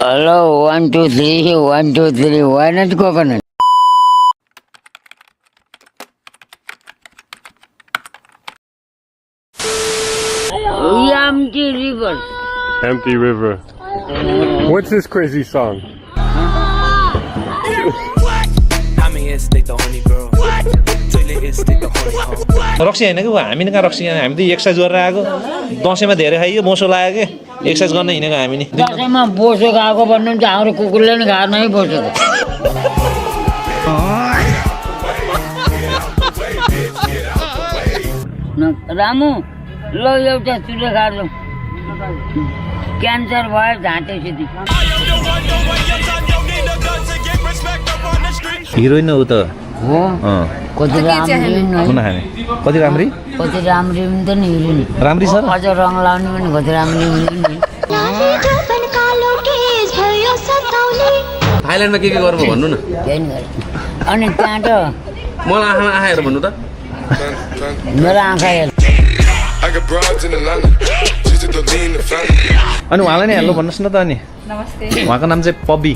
Hello, 1, 2, 3, 1, 2, 3. Why not coconut? Empty river. Empty river. What's this crazy song? रक्सी होइन कि हामी कहाँ रक्सी हामी त एक्सर्साइज गरेर आएको दसैँमा धेरै खाइयो बोसो लाग्यो कि एक्सर्साइज गर्न हिँडेको हामी नि दसैँमा बोसो खाएको भन्नु चाहिँ हाम्रो कुकुरले नि खाएर नै बोसो रामु ल एउटा चुले खाएर क्यान्सर भयो झाँटेपछि हिरोइन हो त हो कति कति राम्री कति राम्री पनि त नि हिरोइन राम्री छ अझ रङ लाउने पनि कति राम्री हुने नि थाइल्यान्डमा के गर्नु भन्नु न अनि त्यहाँ त मलाई आँखा आएर भन्नु त मेरो आँखा हेर अनि उहाँलाई नै हेलो भन्नुहोस् न त अनि उहाँको नाम चाहिँ पब्बी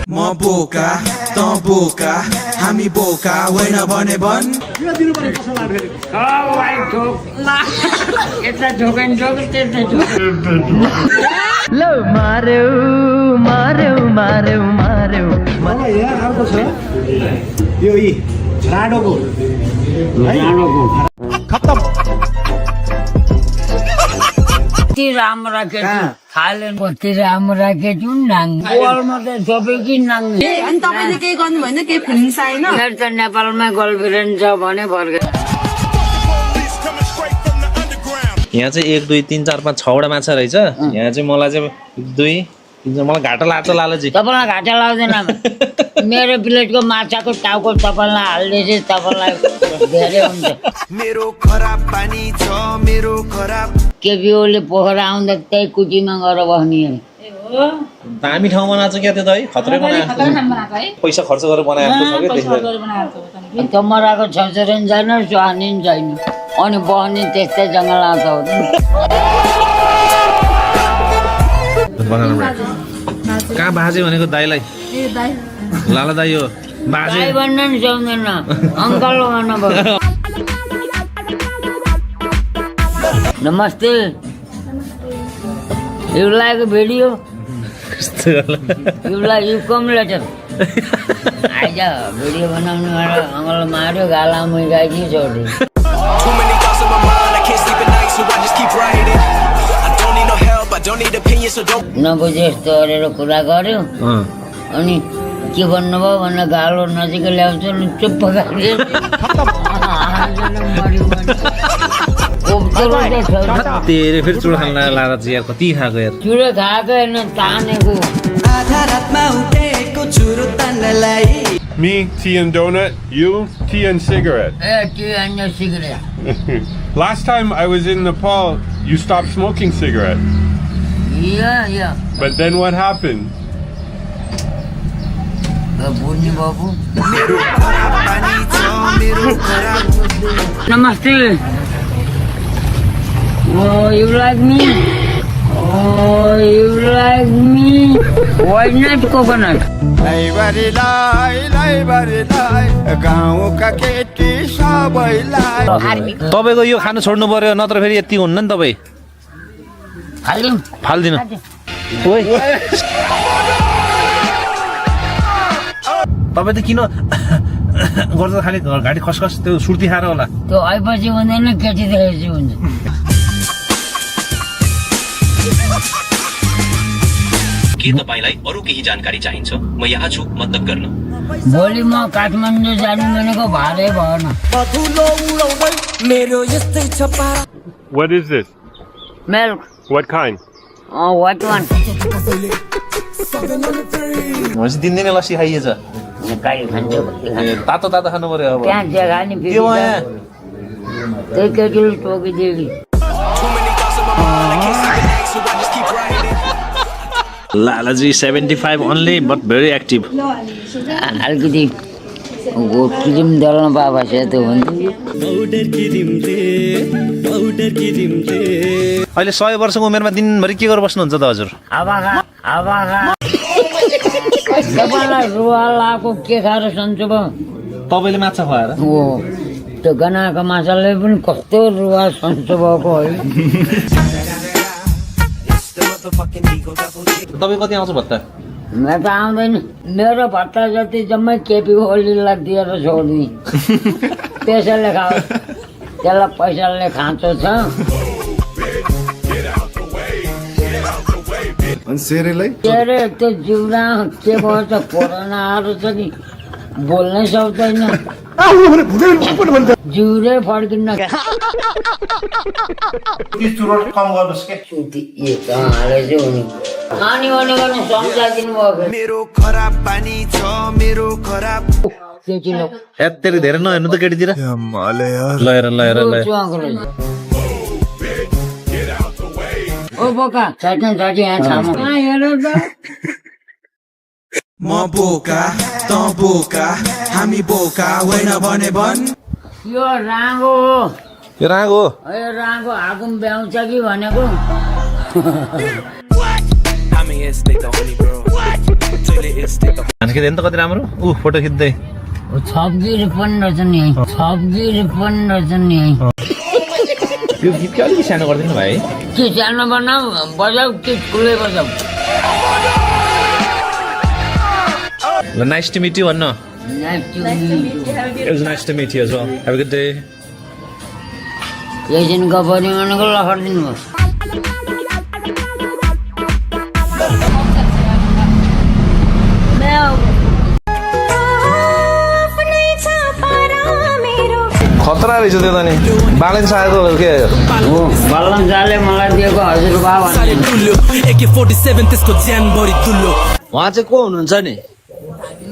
म बोका त बोका हामी बोका होइन भने भन् ल मार्यौ मार्यौ मार्यौ मार्यौ मलाई यहाँ अर्को छ यो राडोको खत्तम कति राम्रो राखेछु थाइल्यान्ड कति राम्रो राखेछु गोलमा त सबै कि नाङ्गे अनि तपाईँले केही गर्नु भएन केही फिलिङ्स आएन मेरो त नेपालमा गर्लफ्रेन्ड छ भने फर्के यहाँ चाहिँ 1 2 3 4 5 6 वटा माछा रहेछ यहाँ चाहिँ मलाई चाहिँ 2 3 मलाई घाटा लाग्छ लालजी तपाईँलाई घाटा लाग्दैन मेरो प्लेटको माछाको टाउको तपाईँलाई हाल्दैछ तपाईँलाई धेरै हुन्छ मेरो खराब पानी छ मेरो खराब केपिओले पोखरा आउँदा त्यही कुटीमा गएर बस्ने दामी ठाउँमा बनाएको छ क्या त्यो त है खतरै बनाएको पैसा खर्च गरेर बनाएको छ क्या त्यसले तमराको छोरी नि छैन स्वानी नि छैन अनि बस्ने त्यस्तै जङ्गल आउँछ कहाँ बाजे भनेको दाइलाई लाला दाइ हो बाजे भन्न नि सक्दैन अङ्कल भन्न पर्छ नमस्ते You like a video? You like you come later. आजा भिडियो बनाउने वाला अङ्गल मार्यो गाला मै गाइदियो छोड्यो नबुझे यस्तो गरेर कुरा गर्यो अनि के भन्नुभयो भनेर गालो नजिकै ल्याउँछु नि चुप्प तेरे फेरि चुडो खान लाँदा चाहिँ यार कति खाएको यार चुडो खाएको होइन तानेको Me, tea and donut. You, tea and cigarette. tea and cigarette. Last time I was in Nepal, you stopped smoking cigarette. Yeah. But then what happened? Bunny babu. Namaste. Oh, you like me? Oh, you like me? Why not coconut? तपाईँको यो खानु छोड्नु पर्यो नत्र फेरि यति हुन्न नि तपाईँ फाल्दिनु तपाईँ त किन गर्छ खालि घाँटी खसखस त्यो सुर्ती खाएर होला त्यो आएपछि हुँदैन केटी देखेपछि हुन्छ के तपाईलाई अरु केही जानकारी चाहिन्छ म यहाँ छु मद्दत गर्न भोलि म काठमाडौँ जानु भनेको भारै भएन What is this? Milk. What kind? Oh, what one? भनेपछि दिनदिनै लस्सी खाइएछ तातो तातो खानु पर्यो अब त्यहाँ जग्गा नि फेरि त्यही केटीले टोकिदियो कि Lalaji 75 only but very active अलिकति वो क्रिम दल्न बाबा से त भन्थ्यो अहिले 100 वर्षको उमेरमा दिनभरि के गरेर बस्नुहुन्छ त हजुर? हावा खा तपाईँलाई रुवा लाएको के खाएर सन्चो भयो? तपाईँले माछा खुवाएर? हो त्यो गनाएको माछाले पनि कस्तो रुवा सन्चो भएको है। तपाईँ कति आउँछ भत्ता? म त आउँदैन, मेरो भत्ता जति जम्मै केपी ओलीलाई दिएर छोडिदिएँ। त्यसैले खाऊ, त्यसलाई पैसाले खाँचो छ। के अरे त्यो जिउरा के भयो त कोरोना आएर छ नि बोल्नै सक्दैन, जिउरै फर्किन्न। खाने भनेको नि सम्झाइदिनु भयो। मेरो खराब बानी छ मेरो खराब केटीलो हेत्तेरी धेरै नहेर्नु त केटीतिर। ल हेर ओ बोका साइकल साथी यहाँ छाम हेर त म बोका त बोका हामी बोका होइन भने भन्। यो राँगो हो, यो राँगो हो? यो राँगो हाकुम ब्याउँछ कि भनेको। खिच्दै नि त कति राम्रो फोटो खिच्दै। छब्बीर पनि रहेछ नि है, छब्बीर पनि रहेछ नि है। यो गीत के अलिक सानो गरिदिनु भाइ? के सानो बनाऊ बजाऊ कि ठुलै बजाऊ? ल नाइस टु मिट यु भन्न। It was nice to meet you as well. Have a good day. एकछिन गफरी भनेको लखडिदिनु भयो। खतरा रहेछ त्यो त नि। बालेन सायको के हो बालन साले मलाई दिएको हजुरबा भन्ने। उहाँ चाहिँ को हुनुहुन्छ नि?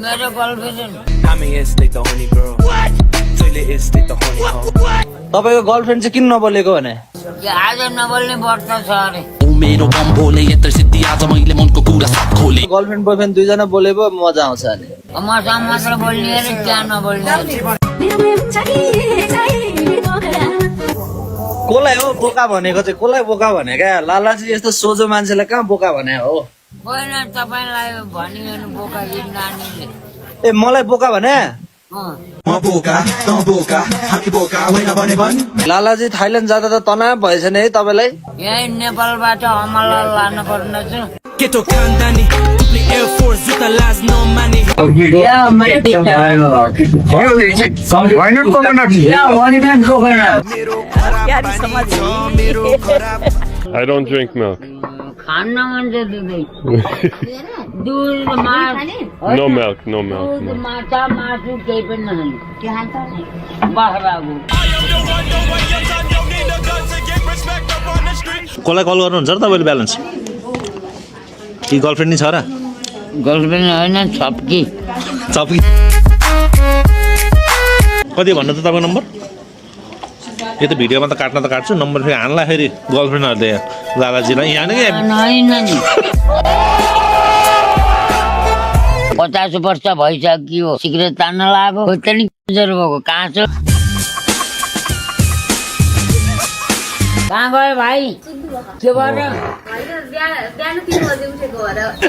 मेरो गर्लफ्रेन्ड। तपाईँको गर्लफ्रेन्ड चाहिँ किन नबोलेको भने? आज नबोल्ने व्रत छ अरे। गर्लफ्रेन्ड बोयफ्रेन्ड दुईजना बोले पो मजा आउँछ नि। मसँग मात्र बोल्ने अरे त्यहाँ नबोल्ने। कसलाई हो बोका भनेको चाहिँ? कसलाई बोका भने क्या? लालाजी यस्तो सोझो मान्छेलाई कहाँ बोका भने हो? होइन तपाईँलाई भनियो बोका नानीले। ए मलाई बोका भने? म बोका त बोका हामी बोका होइन भने भन्। लालाजी थाइल्यान्ड जाँदा त तनाव भएछ नि है तपाईँलाई? यही नेपालबाट अमला लानु पर्ने छ। केटो खानदानी एयरफोर्स जुत्ता लाज नमाने I don't drink milk. खान्न मन छ दुध माछ No milk, no milk. दुध माछा मासु केही पनि नखाने बाख्राको। कसलाई कल गर्नुहुन्छ र तपाईँले ब्यालेन्स? कि गर्लफ्रेन्ड नि छ र? गर्लफ्रेन्ड होइन छप्की। चपी कति भन्नु त तपाईँको नम्बर? यो त भिडियोमा त काट्छु नम्बर फेरि हान्दाखेरि गर्लफ्रेन्डहरूले लालाजीलाई यहाँ कि होइन नि 50 वर्ष भइसक्यो सिगरेट तान्न लागेको नि भएको कहाँ छ? कहाँ गयो भाइ? के भयो?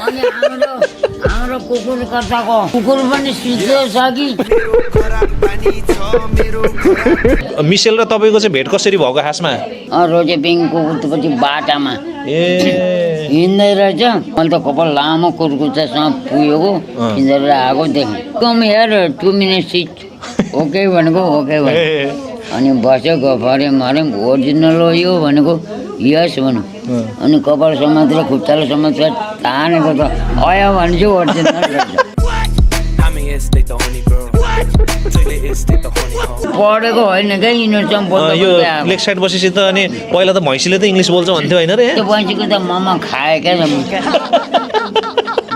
अनि हाम्रो कुकुर कताको कुकुर पनि सुत्यो छ कि? मिसेल र तपाईँको चाहिँ भेट कसरी भएको खासमा? रोजेपिङको उतापट्टि बाटामा ए हिँड्दै रहेछ। मैले त कपाल लामो कुर्कुचासँग पुगेको हिँडेर आएको देखेँ। कम हेर 2 मिनट सिट ओके भनेको ओके भने अनि बस्यो गफरे मऱ्यो ओरिजिनल हो यो भनेको यस भन्यो। अनि कपाल समातेर खुट्टाले समातेर तानेको त आयो भने चाहिँ ओरिजिनल रहेछ। पढेको होइन क्या यिनीहरूसँग यो लेग साइड बसेपछि त अनि पहिला त भैँसीले त इङ्ग्लिस बोल्छ भन्थ्यो होइन रे? त्यो भैँसीको त ममा खाए क्या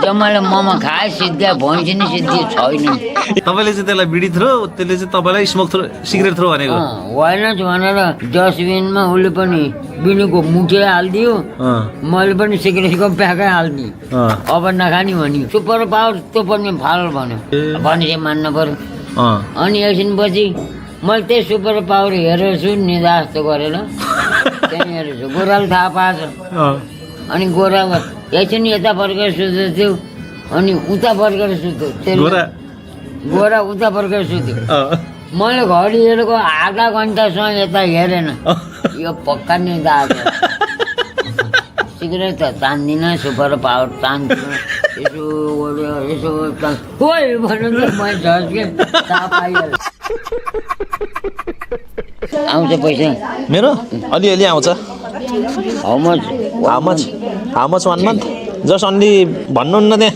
जब मैले ममा खाएँ सिद्धिया भैँसी नै सिद्धि छैन। तपाईँले चाहिँ त्यसलाई बिडी थ्रो त्यसले चाहिँ तपाईँलाई स्मोक थ्रो सिगरेट थ्रो भनेको होइन भनेर डस्टबिनमा उसले पनि बिनीको मुठे हालिदियो मैले पनि सिगरेटको प्याकै हालिदिएँ। अब नखाने भन्यो सुपर पावर त्यो पनि फाल भन्यो भनेपछि मान्नु पर्यो। अनि एकछिनपछि मैले त्यही सुपर पावर हेरेको छु निदा जस्तो गरेर त्यहाँ हेरेको छु गोराले थाहा पाएछ अनि गोरा एकछिन यता फर्केर सुत्दै थियो अनि उता फर्केर सुत्यो गोरा उता फर्केर सुत्यो मैले घडी हेरेको आधा घन्टासम्म यता हेरेन यो पक्का निदा आएको सिगरेट त तान्दिनँ सुपर पावर तान्दिनँ यसो गऱ्यो यसो खोइ भन्नु त मैले झस्केँ थाहा पाइहाल्यो आउँछ पैसा मेरो अलिअलि आउँछ how much how much 1 month just only भन्नुहुन्न त्यहाँ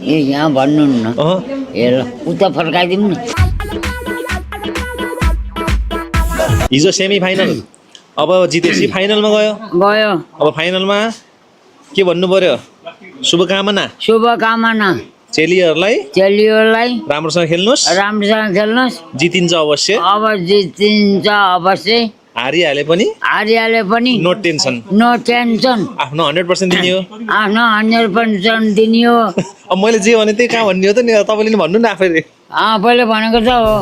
ए यहाँ भन्नु न हेर उता फर्काइदिउँ न हिजो सेमी फाइनल अब जितेपछि फाइनलमा गयो अब फाइनलमा के भन्नु पर्यो शुभकामना चेलीहरूलाई राम्रोसँग खेल्नुहोस् जितिन्छ अवश्य हारिहाले पनि नो टेन्सन आफ्नो 100% दिने हो दिने हो अब मैले जे भने त्यही कहाँ भन्ने हो त नि तपाईँले नि भन्नु न आफैले पहिले भनेको त हो